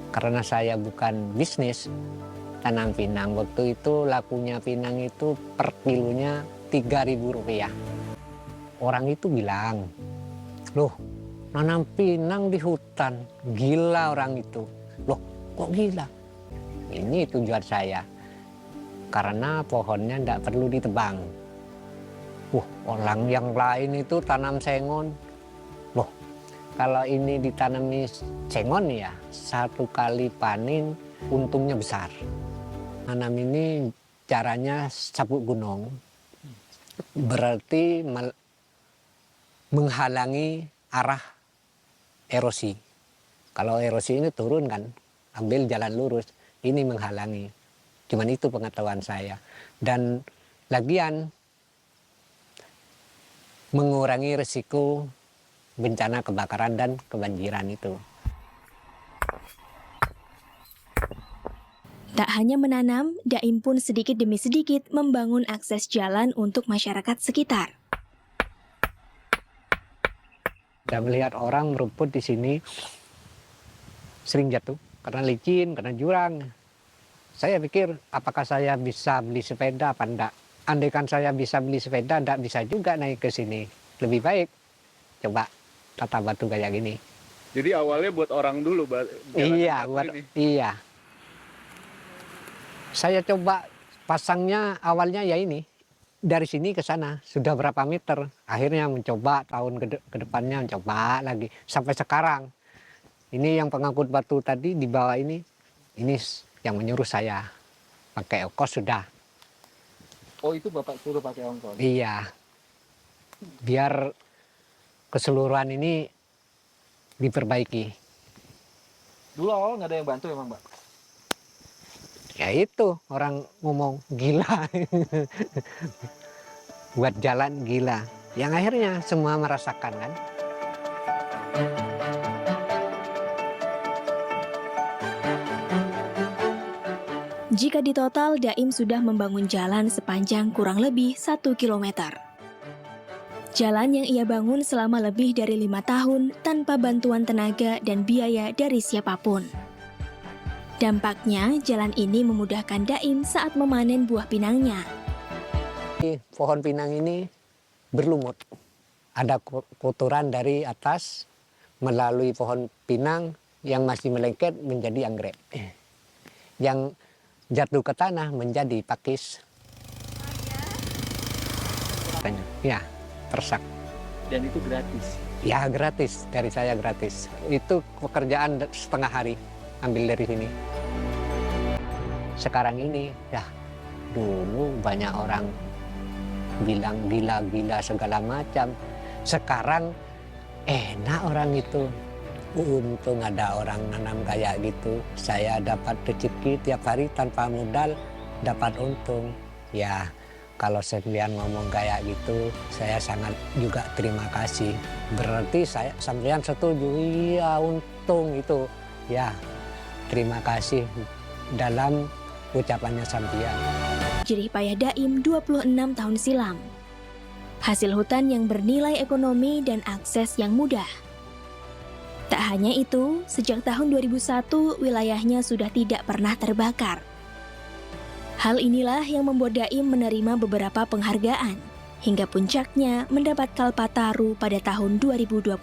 Karena saya bukan bisnis tanam pinang, waktu itu lakunya pinang itu per kilonya Rp3.000. Orang itu bilang, loh nanam pinang di hutan, gila orang itu. Loh kok gila? Ini tujuan saya, karena pohonnya tidak perlu ditebang. Orang yang lain itu tanam sengon. Loh, kalau ini ditanami sengon ya, 1 kali panen untungnya besar. Nanam ini caranya sabuk gunung, berarti menghalangi arah erosi. Kalau erosi ini turun kan, ambil jalan lurus, ini menghalangi. Cuman itu pengetahuan saya. Dan lagian mengurangi risiko bencana kebakaran dan kebanjiran itu. Tak hanya menanam, Daim pun sedikit demi sedikit membangun akses jalan untuk masyarakat sekitar. Saya melihat orang merumput di sini sering jatuh karena licin, karena jurang. Saya pikir apakah saya bisa beli sepeda apa enggak. Andaikan saya bisa beli sepeda, enggak bisa juga naik ke sini. Lebih baik coba tata batu kayak gini. Jadi awalnya buat orang dulu, Iya. Saya coba pasangnya awalnya ya ini. Dari sini ke sana sudah berapa meter. Akhirnya mencoba tahun ke depannya mencoba lagi sampai sekarang. Ini yang pengangkut batu tadi di bawah ini yang menyuruh saya pakai ongkos sudah. Oh, itu Bapak suruh pakai ongkos? Iya. Biar keseluruhan ini diperbaiki. Dulu awal nggak ada yang bantu emang, Mbak? Ya itu orang ngomong gila. Buat jalan gila. Yang akhirnya semua merasakan kan. Jika ditotal, Daim sudah membangun jalan sepanjang kurang lebih 1 kilometer. Jalan yang ia bangun selama lebih dari 5 tahun tanpa bantuan tenaga dan biaya dari siapapun. Dampaknya, jalan ini memudahkan Daim saat memanen buah pinangnya. Pohon pinang ini berlumut. Ada kotoran dari atas melalui pohon pinang yang masih melengket menjadi anggrek. Yang jatuh ke tanah menjadi pakis. Ya, tersak. Dan itu gratis? Ya gratis, dari saya gratis. Itu pekerjaan setengah hari, ambil dari sini. Sekarang ini, ya dulu banyak orang bilang gila-gila segala macam. Sekarang enak orang itu. Untung ada orang nanam kayak gitu. Saya dapat rezeki tiap hari tanpa modal, dapat untung. Ya, kalau sampean ngomong kayak gitu, saya sangat juga terima kasih. Berarti sampean setuju, iya untung itu. Ya, terima kasih dalam ucapannya sampean. Jerih payah Daim 26 tahun silam. Hasil hutan yang bernilai ekonomi dan akses yang mudah. Tak hanya itu, sejak tahun 2001 wilayahnya sudah tidak pernah terbakar. Hal inilah yang membuat Daim menerima beberapa penghargaan, hingga puncaknya mendapat Kalpataru pada tahun 2022.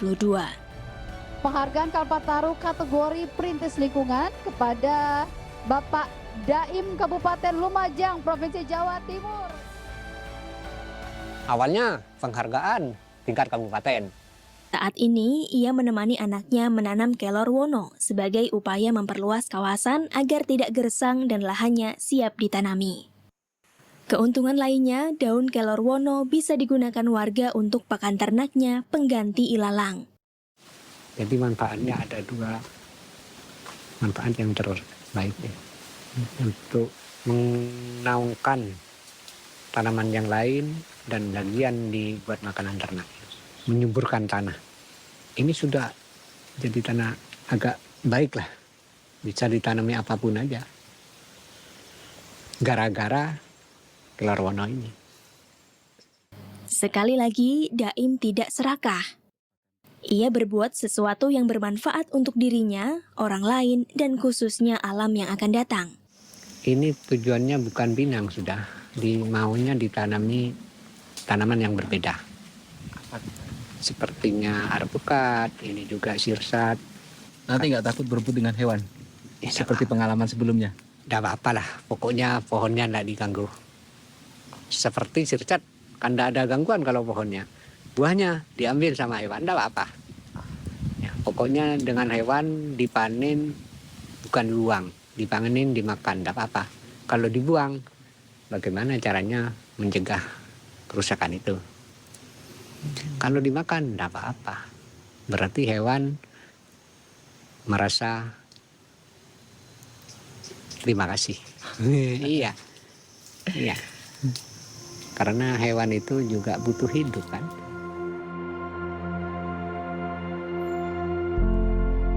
Penghargaan Kalpataru kategori Perintis Lingkungan kepada Bapak Daim Kabupaten Lumajang, Provinsi Jawa Timur. Awalnya penghargaan tingkat kabupaten. Saat ini, ia menemani anaknya menanam kelor wono sebagai upaya memperluas kawasan agar tidak gersang dan lahannya siap ditanami. Keuntungan lainnya, daun kelor wono bisa digunakan warga untuk pakan ternaknya pengganti ilalang. Jadi manfaatnya ada 2 manfaat yang terbaik ya. Untuk menaungkan tanaman yang lain dan bagian dibuat makanan ternak. Menyuburkan tanah. Ini sudah jadi tanah agak baik lah. Bisa ditanami apapun aja. Gara-gara kelor wono ini. Sekali lagi, Daim tidak serakah. Ia berbuat sesuatu yang bermanfaat untuk dirinya, orang lain, dan khususnya alam yang akan datang. Ini tujuannya bukan binang sudah. Maunya ditanami tanaman yang berbeda. Sepertinya alpukat, ini juga sirsat. Nanti nggak takut berebut dengan hewan? Ya, Seperti pengalaman sebelumnya? Tidak apa-apa lah, pokoknya pohonnya tidak diganggu. Seperti sirsat, kan tidak ada gangguan kalau pohonnya. Buahnya diambil sama hewan, tidak apa-apa. Ya, pokoknya dengan hewan dipanen, bukan dibuang. Dipanenin, dimakan, tidak apa-apa. Kalau dibuang, bagaimana caranya mencegah kerusakan itu? Kalau dimakan, tidak apa-apa. Berarti hewan merasa terima kasih. Iya. Iya. Karena hewan itu juga butuh hidup kan.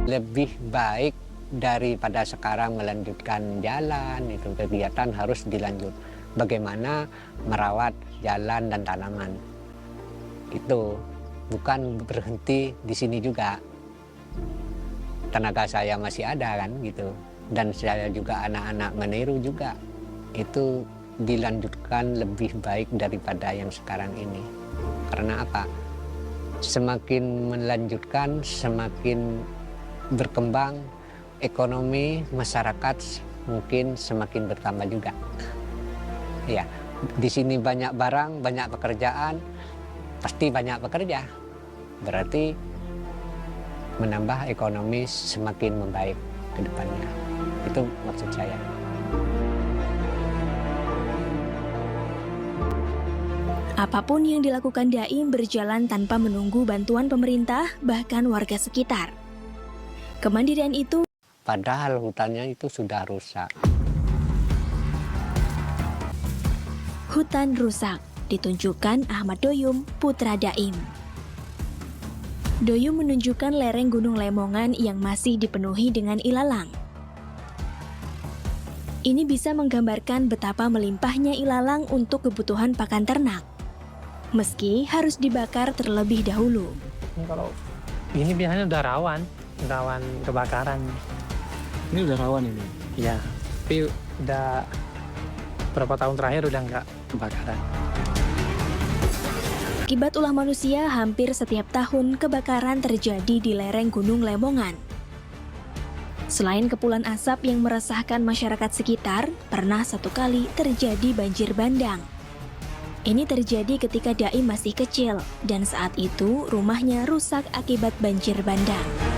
Lebih baik daripada sekarang melanjutkan jalan, itu kegiatan harus dilanjut. Bagaimana merawat jalan dan tanaman. Itu bukan berhenti di sini juga. Tenaga saya masih ada kan gitu. Dan saya juga anak-anak meniru juga. Itu dilanjutkan lebih baik daripada yang sekarang ini. Karena apa? Semakin melanjutkan, semakin berkembang, ekonomi masyarakat mungkin semakin bertambah juga. Ya, di sini banyak barang, banyak pekerjaan, pasti banyak pekerja. Berarti menambah ekonomi semakin membaik ke depannya. Itu maksud saya. Apapun yang dilakukan Daim berjalan tanpa menunggu bantuan pemerintah, bahkan warga sekitar. Kemandirian itu Padahal hutannya itu sudah rusak. hutan rusak, ditunjukkan Ahmad Doyum, putra Daim. Doyum menunjukkan lereng Gunung Lemongan yang masih dipenuhi dengan ilalang. Ini bisa menggambarkan betapa melimpahnya ilalang untuk kebutuhan pakan ternak. Meski harus dibakar terlebih dahulu. Kalau ini biasanya udah rawan kebakaran. Ini udah rawan ini? Ya, tapi udah berapa tahun terakhir udah nggak kebakaran. Akibat ulah manusia, hampir setiap tahun kebakaran terjadi di lereng Gunung Lemongan. Selain kepulan asap yang meresahkan masyarakat sekitar, pernah satu kali terjadi banjir bandang. Ini terjadi ketika Daim masih kecil, dan saat itu rumahnya rusak akibat banjir bandang.